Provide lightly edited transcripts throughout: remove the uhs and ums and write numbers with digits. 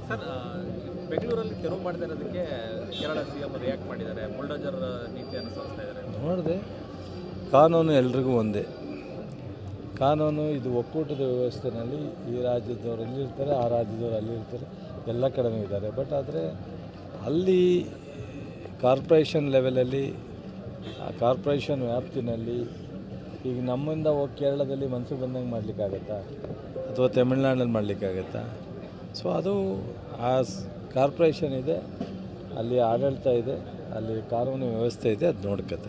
Sir, ಬೆಂಗಳೂರಲ್ಲಿ ತೆರವು ಮಾಡದೇ ಇರೋದಕ್ಕೆ ಕೇರಳ ಸಿಎಂ ರಿಯಾಕ್ಟ್ ಮಾಡಿದ್ದಾರೆ. ಬುಲ್ಡೋಜರ್ ನೀತಿ ಅನುಸರಿಸ್ತಾ ಇದ್ದಾರೆ. ನೋಡಿದೆ, ಕಾನೂನು ಎಲ್ರಿಗೂ ಒಂದೇ. ಕಾನೂನು ಇದು ಒಕ್ಕೂಟದ ವ್ಯವಸ್ಥೆಯಲ್ಲಿ ಈ ರಾಜ್ಯದವರು ಅಲ್ಲಿರ್ತಾರೆ, ಆ ರಾಜ್ಯದವರು ಅಲ್ಲಿರ್ತಾರೆ, ಎಲ್ಲ ಕಡೆನೂ ಇದ್ದಾರೆ. ಬಟ್ ಆದರೆ ಅಲ್ಲಿ ಕಾರ್ಪೊರೇಷನ್ ಲೆವೆಲಲ್ಲಿ, ಆ ಕಾರ್ಪೊರೇಷನ್ ವ್ಯಾಪ್ತಿನಲ್ಲಿ ಈಗ ನಮ್ಮಿಂದ ಹೋಗಿ ಕೇರಳದಲ್ಲಿ ಮನಸ್ಸಿಗೆ ಬಂದಂಗೆ ಮಾಡಲಿಕ್ಕಾಗತ್ತಾ, ಅಥವಾ ತಮಿಳ್ನಾಡಲ್ಲಿ ಮಾಡಲಿಕ್ಕಾಗತ್ತಾ? ಸೊ ಅದು ಆ ಕಾರ್ಪೊರೇಷನ್ ಇದೆ, ಅಲ್ಲಿ ಆಡಳಿತ ಇದೆ, ಅಲ್ಲಿ ಕಾನೂನು ವ್ಯವಸ್ಥೆ ಇದೆ, ಅದು ನೋಡ್ಕತ್ತೆ.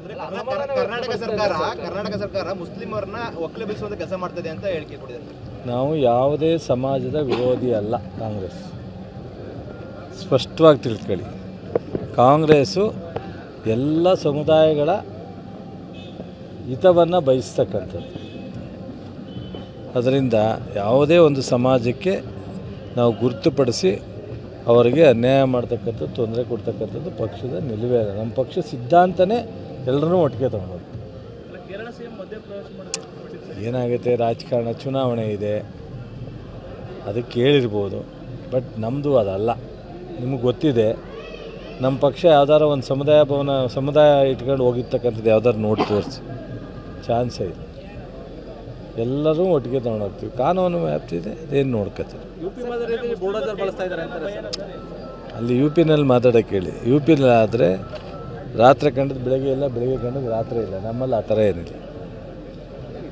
ಕರ್ನಾಟಕ ಸರ್ಕಾರ ಮುಸ್ಲಿಮರನ್ನ ಒಕ್ಕಲೆಬ್ಬಿಸುವಂತ ಕೆಲಸ ಮಾಡ್ತದೆ ಅಂತ ಹೇಳಿಕೆ ಕೊಟ್ಟಿದ್ದಾರೆ. ನಾವು ಯಾವುದೇ ಸಮಾಜದ ವಿರೋಧಿ ಅಲ್ಲ. ಕಾಂಗ್ರೆಸ್ ಸ್ಪಷ್ಟವಾಗಿ ತಿಳ್ಕೊಳ್ಳಿ, ಕಾಂಗ್ರೆಸ್ಸು ಎಲ್ಲ ಸಮುದಾಯಗಳ ಹಿತವನ್ನು ಬಯಸ್ತಕ್ಕಂಥದ್ದು. ಅದರಿಂದ ಯಾವುದೇ ಒಂದು ಸಮಾಜಕ್ಕೆ ನಾವು ಗುರುತುಪಡಿಸಿ ಅವರಿಗೆ ಅನ್ಯಾಯ ಮಾಡ್ತಕ್ಕಂಥದ್ದು, ತೊಂದರೆ ಕೊಡ್ತಕ್ಕಂಥದ್ದು ಪಕ್ಷದ ನಿಲುವೇ ಅಲ್ಲ. ನಮ್ಮ ಪಕ್ಷ ಸಿದ್ಧಾಂತನೇ ಎಲ್ಲರೂ ಒಟ್ಟಿಗೆ ತಗೊಳ್ಳೋದು. ಏನಾಗುತ್ತೆ, ರಾಜಕಾರಣ, ಚುನಾವಣೆ ಇದೆ, ಅದಕ್ಕೆ ಕೇಳಿರ್ಬೋದು. ಬಟ್ ನಮ್ಮದು ಅದಲ್ಲ. ನಿಮಗೆ ಗೊತ್ತಿದೆ, ನಮ್ಮ ಪಕ್ಷ ಯಾವ್ದಾರ ಒಂದು ಸಮುದಾಯ ಇಟ್ಕೊಂಡು ಹೋಗಿರ್ತಕ್ಕಂಥದ್ದು ಯಾವ್ದಾರು ನೋಡಿ ತೋರಿಸಿ, ಚಾನ್ಸೇ ಇಲ್ಲ. ಎಲ್ಲರೂ ಒಟ್ಟಿಗೆ ತೊಗೊಂಡೋಗ್ತೀವಿ. ಕಾನೂನು ವ್ಯಾಪ್ತಿ ಇದೆ, ಅದೇನು ನೋಡ್ಕೊತೀವಿ. ಅಲ್ಲಿ ಯು ಪಿನಲ್ಲಿ ಮಾತಾಡೋಕ್ಕೆ ಹೇಳಿ. ಯು ಪಿನಲ್ಲಿ ಆದರೆ ರಾತ್ರಿ ಕಂಡದ್ದು ಬೆಳಗ್ಗೆ ಇಲ್ಲ, ಬೆಳಗ್ಗೆ ಕಂಡದ್ದು ರಾತ್ರಿ ಇಲ್ಲ. ನಮ್ಮಲ್ಲಿ ಆ ಥರ ಏನಿಲ್ಲ.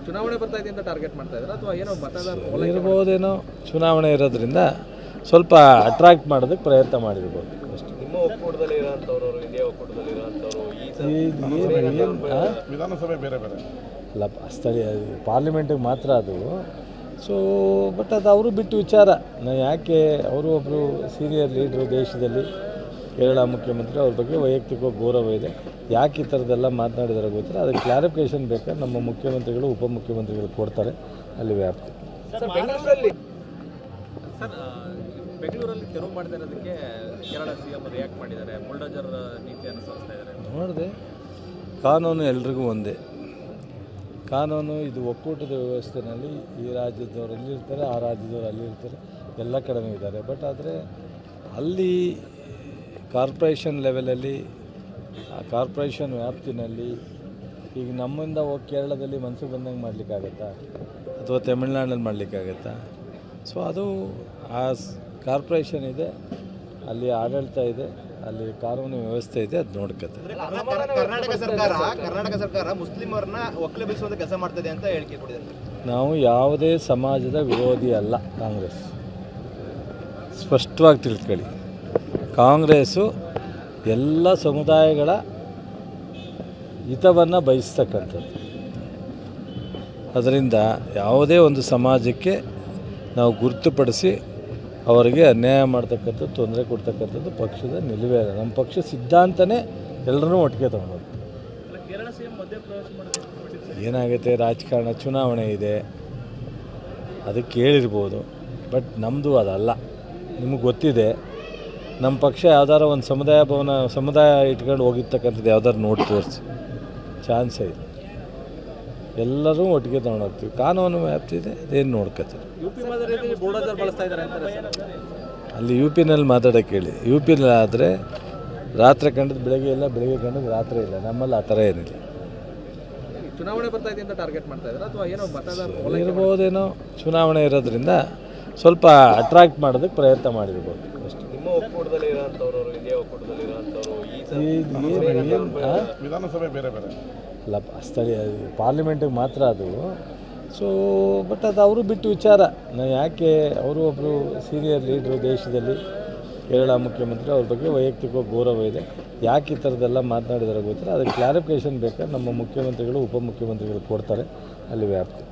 ಚುನಾವಣೆ ಬರ್ತಾ ಇದೆ ಅಂತ ಟಾರ್ಗೆಟ್ ಮಾಡ್ತಾ ಇದ್ದಾರೆ ಅಥವಾ ಏನೋ ಮತದಾರ ಇರ್ಬೋದೇನೋ. ಚುನಾವಣೆ ಇರೋದ್ರಿಂದ ಸ್ವಲ್ಪ ಅಟ್ರಾಕ್ಟ್ ಮಾಡೋದಕ್ಕೆ ಪ್ರಯತ್ನ ಮಾಡಿರ್ಬೋದು ಅಷ್ಟೇ. ನಿಮ್ಮ ಒಕ್ಕೂಟದಲ್ಲಿ ಇರೋಂಥವ್ರು, ಇಂಡಿಯಾ ಒಕ್ಕೂಟದಲ್ಲಿ ಇರೋಂಥವ್ರು ವಿಧಾನಸಭೆ ಬೇರೆ ಬೇರೆ ಅಲ್ಲ, ಸ್ಥಳೀಯ ಪಾರ್ಲಿಮೆಂಟಿಗೆ ಮಾತ್ರ ಅದು. ಸೊ ಬಟ್ ಅದು ಅವರು ಬಿಟ್ಟು ವಿಚಾರ. ನಾವು ಯಾಕೆ, ಅವರು ಒಬ್ಬರು ಸೀನಿಯರ್ ಲೀಡ್ರು ದೇಶದಲ್ಲಿ, ಕೇರಳ ಮುಖ್ಯಮಂತ್ರಿ, ಅವ್ರ ಬಗ್ಗೆ ವೈಯಕ್ತಿಕವಾಗಿ ಗೌರವ ಇದೆ. ಯಾಕೆ ಈ ಥರದ್ದೆಲ್ಲ ಮಾತನಾಡಿದಾರೆ ಗೊತ್ತಿಲ್ಲ. ಅದಕ್ಕೆ ಕ್ಲಾರಿಫಿಕೇಷನ್ ಬೇಕಾದ್ರೆ ನಮ್ಮ ಮುಖ್ಯಮಂತ್ರಿಗಳು, ಉಪಮುಖ್ಯಮಂತ್ರಿಗಳು ಕೊಡ್ತಾರೆ ಅಲ್ಲಿ ವ್ಯಾಪ್ತಿ. ಸರ್, ಬೆಂಗಳೂರಲ್ಲಿ ತೆರವು ಮಾಡದೇ ಇರೋದಕ್ಕೆ ಕೇರಳ ಸಿಎಂ ರಿಯಾಕ್ಟ್ ಮಾಡಿದ್ದಾರೆ. ಬುಲ್ಡೋಜರ್ ನೀತಿ ಅನುಸರಿಸ್ತಾ ಇದ್ದಾರೆ. ನೋಡಿದೆ, ಕಾನೂನು ಎಲ್ರಿಗೂ ಒಂದೇ. ಕಾನೂನು ಇದು ಒಕ್ಕೂಟದ ವ್ಯವಸ್ಥೆಯಲ್ಲಿ ಈ ರಾಜ್ಯದವರು ಅಲ್ಲಿರ್ತಾರೆ, ಆ ರಾಜ್ಯದವರು ಅಲ್ಲಿರ್ತಾರೆ, ಎಲ್ಲ ಕಡೆನೂ ಇದ್ದಾರೆ. ಬಟ್ ಆದರೆ ಅಲ್ಲಿ ಕಾರ್ಪೊರೇಷನ್ ಲೆವೆಲಲ್ಲಿ, ಆ ಕಾರ್ಪೊರೇಷನ್ ವ್ಯಾಪ್ತಿನಲ್ಲಿ ಈಗ ನಮ್ಮಿಂದ ಹೋಗಿ ಕೇರಳದಲ್ಲಿ ಮನಸ್ಸಿಗೆ ಬಂದಂಗೆ ಮಾಡಲಿಕ್ಕಾಗತ್ತಾ, ಅಥವಾ ತಮಿಳ್ನಾಡಲ್ಲಿ ಮಾಡಲಿಕ್ಕಾಗತ್ತಾ? ಸೊ ಅದು ಆ ಕಾರ್ಪೊರೇಷನ್ ಇದೆ, ಅಲ್ಲಿ ಆಡಳಿತ ಇದೆ, ಅಲ್ಲಿ ಕಾನೂನು ವ್ಯವಸ್ಥೆ ಇದೆ, ಅದು ನೋಡ್ಕತ್ತೆ. ಕರ್ನಾಟಕ ಸರ್ಕಾರ ಮುಸ್ಲಿಮರನ್ನ ಒಕ್ಕಲೆಬ್ಬಿಸುವಂತ ಕೆಲಸ ಮಾಡ್ತದೆ ಅಂತ ಹೇಳಿಕೆ ಕೊಟ್ಟಿದ್ದಾರೆ. ನಾವು ಯಾವುದೇ ಸಮಾಜದ ವಿರೋಧಿ ಅಲ್ಲ. ಕಾಂಗ್ರೆಸ್ ಸ್ಪಷ್ಟವಾಗಿ ತಿಳ್ಕೊಳ್ಳಿ, ಕಾಂಗ್ರೆಸ್ಸು ಎಲ್ಲ ಸಮುದಾಯಗಳ ಹಿತವನ್ನು ಬಯಸ್ತಕ್ಕಂಥದ್ದು. ಅದರಿಂದ ಯಾವುದೇ ಒಂದು ಸಮಾಜಕ್ಕೆ ನಾವು ಗುರುತುಪಡಿಸಿ ಅವರಿಗೆ ಅನ್ಯಾಯ ಮಾಡ್ತಕ್ಕಂಥದ್ದು, ತೊಂದರೆ ಕೊಡ್ತಕ್ಕಂಥದ್ದು ಪಕ್ಷದ ನಿಲುವೇ ಅಲ್ಲ. ನಮ್ಮ ಪಕ್ಷ ಸಿದ್ಧಾಂತನೇ ಎಲ್ಲರೂ ಒಟ್ಟಿಗೆ ತಗೊಳ್ಳೋದು. ಏನಾಗುತ್ತೆ, ರಾಜಕಾರಣ, ಚುನಾವಣೆ ಇದೆ, ಅದಕ್ಕೆ ಕೇಳಿರ್ಬೋದು. ಬಟ್ ನಮ್ಮದು ಅದಲ್ಲ. ನಿಮಗೆ ಗೊತ್ತಿದೆ, ನಮ್ಮ ಪಕ್ಷ ಯಾವ್ದಾರ ಒಂದು ಸಮುದಾಯ ಇಟ್ಕೊಂಡು ಹೋಗಿರ್ತಕ್ಕಂಥದ್ದು ಯಾವ್ದಾರು ನೋಡಿ ತೋರಿಸಿ, ಚಾನ್ಸೇ ಇಲ್ಲ. ಎಲ್ಲರೂ ಒಟ್ಟಿಗೆ ತೊಗೊಂಡೋಗ್ತೀವಿ. ಕಾನೂನು ವ್ಯಾಪ್ತಿ ಇದೆ, ಅದೇನು ನೋಡ್ಕೊತೀವಿ. ಅಲ್ಲಿ ಯು ಪಿನಲ್ಲಿ ಮಾತಾಡೋಕ್ಕೆ ಹೇಳಿ. ಯು ಪಿನಲ್ಲಿ ಆದರೆ ರಾತ್ರಿ ಕಂಡದ್ದು ಬೆಳಗ್ಗೆ ಇಲ್ಲ, ಬೆಳಗ್ಗೆ ಕಂಡದ್ದು ರಾತ್ರಿ ಇಲ್ಲ. ನಮ್ಮಲ್ಲಿ ಆ ಥರ ಏನಿಲ್ಲ. ಚುನಾವಣೆ ಬರ್ತಾ ಇದೆ ಅಂತ ಟಾರ್ಗೆಟ್ ಮಾಡ್ತಾ ಇದ್ದಾರೆ ಅಥವಾ ಏನೋ ಮತದಾರ ಇರ್ಬೋದೇನೋ. ಚುನಾವಣೆ ಇರೋದ್ರಿಂದ ಸ್ವಲ್ಪ ಅಟ್ರಾಕ್ಟ್ ಮಾಡೋದಕ್ಕೆ ಪ್ರಯತ್ನ ಮಾಡಿರ್ಬೋದು ಅಷ್ಟೇ. ನಿಮ್ಮ ಒಕ್ಕೂಟದಲ್ಲಿ ಇರೋಂಥವ್ರು, ಇಂಡಿಯಾ ಒಕ್ಕೂಟದಲ್ಲಿ ಇರೋಂಥವ್ರು ವಿಧಾನಸಭೆ ಬೇರೆ ಬೇರೆ ಅಲ್ಲ, ಸ್ಥಳೀಯ ಪಾರ್ಲಿಮೆಂಟಿಗೆ ಮಾತ್ರ ಅದು. ಸೊ ಬಟ್ ಅದು ಅವರು ಬಿಟ್ಟು ವಿಚಾರ. ನಾವು ಯಾಕೆ, ಅವರು ಒಬ್ಬರು ಸೀನಿಯರ್ ಲೀಡ್ರು ದೇಶದಲ್ಲಿ, ಕೇರಳ ಮುಖ್ಯಮಂತ್ರಿ, ಅವ್ರ ಬಗ್ಗೆ ವೈಯಕ್ತಿಕವಾಗಿ ಗೌರವ ಇದೆ. ಯಾಕೆ ಈ ಥರದ್ದೆಲ್ಲ ಮಾತನಾಡಿದಾರೆ ಗೊತ್ತಿಲ್ಲ. ಅದಕ್ಕೆ ಕ್ಲಾರಿಫಿಕೇಷನ್ ಬೇಕಾದ್ರೆ ನಮ್ಮ ಮುಖ್ಯಮಂತ್ರಿಗಳು, ಉಪಮುಖ್ಯಮಂತ್ರಿಗಳು ಕೊಡ್ತಾರೆ ಅಲ್ಲಿ ವ್ಯಾಪ್ತಿ.